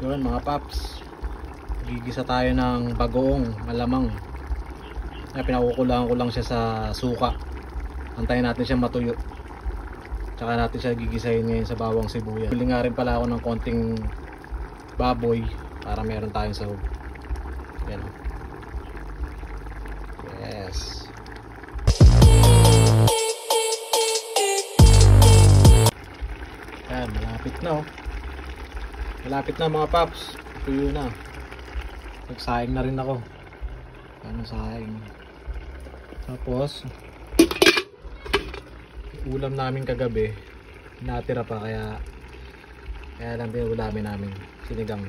Yun mga paps, gigisa tayo ng bagoong malamang. Pinakukulangan ko lang siya sa suka. Antayin natin siya matuyo, tsaka natin siya gigisahin ngayon sa bawang sibuyas. Bili nga rin pala ako ng konting baboy para meron tayong sahog. Yan. Yes. Yan, malapit na oh. Malapit na mga paps. Tuyo na. Nagsaing na rin ako. Ano saing. Tapos ulam namin kagabi natira pa, kaya lang pinulamin namin sinigang.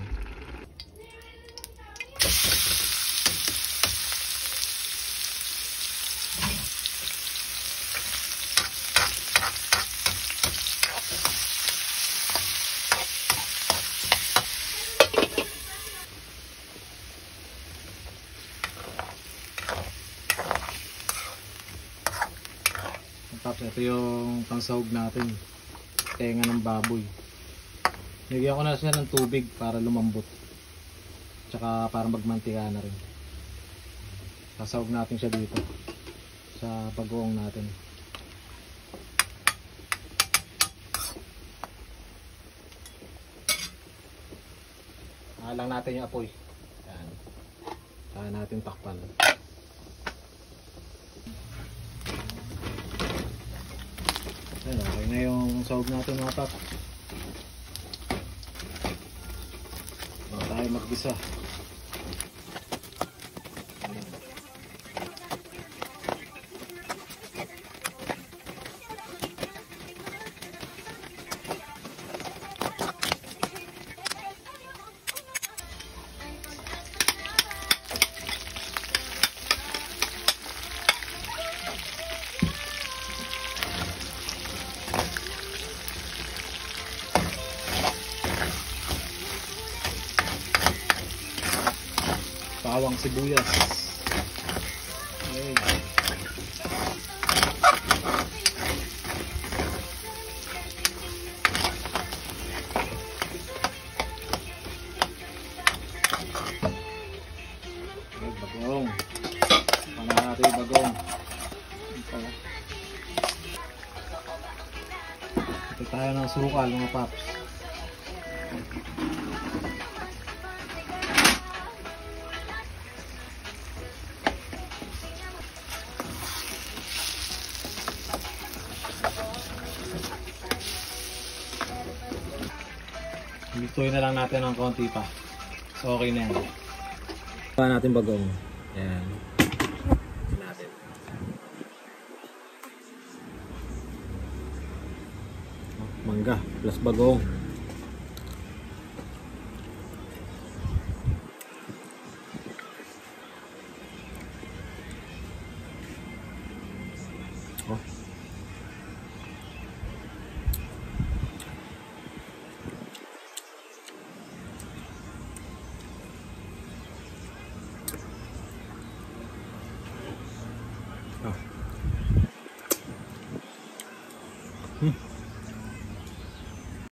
Tapos ito yung pangsahog natin, tenga ng baboy. Nilagyan ko na siya ng tubig para lumambot, tsaka para magmantika na rin. Sasahog natin siya dito sa bagoong natin. Halang natin yung apoy. Yan. Saka natin takpan. Ayan, okay na yung sahog natin mga paps. Baka tayo maggisa. Bawang sibuyas. Okay. Bagong. Paano natin yung bagong? Ito tayo ng sukal mga paps. Lutuin na lang natin ng konti pa. So okay na yan. Kuha natin bagong. Ayan. Natin. Mangga plus bagong. Oh. Ah.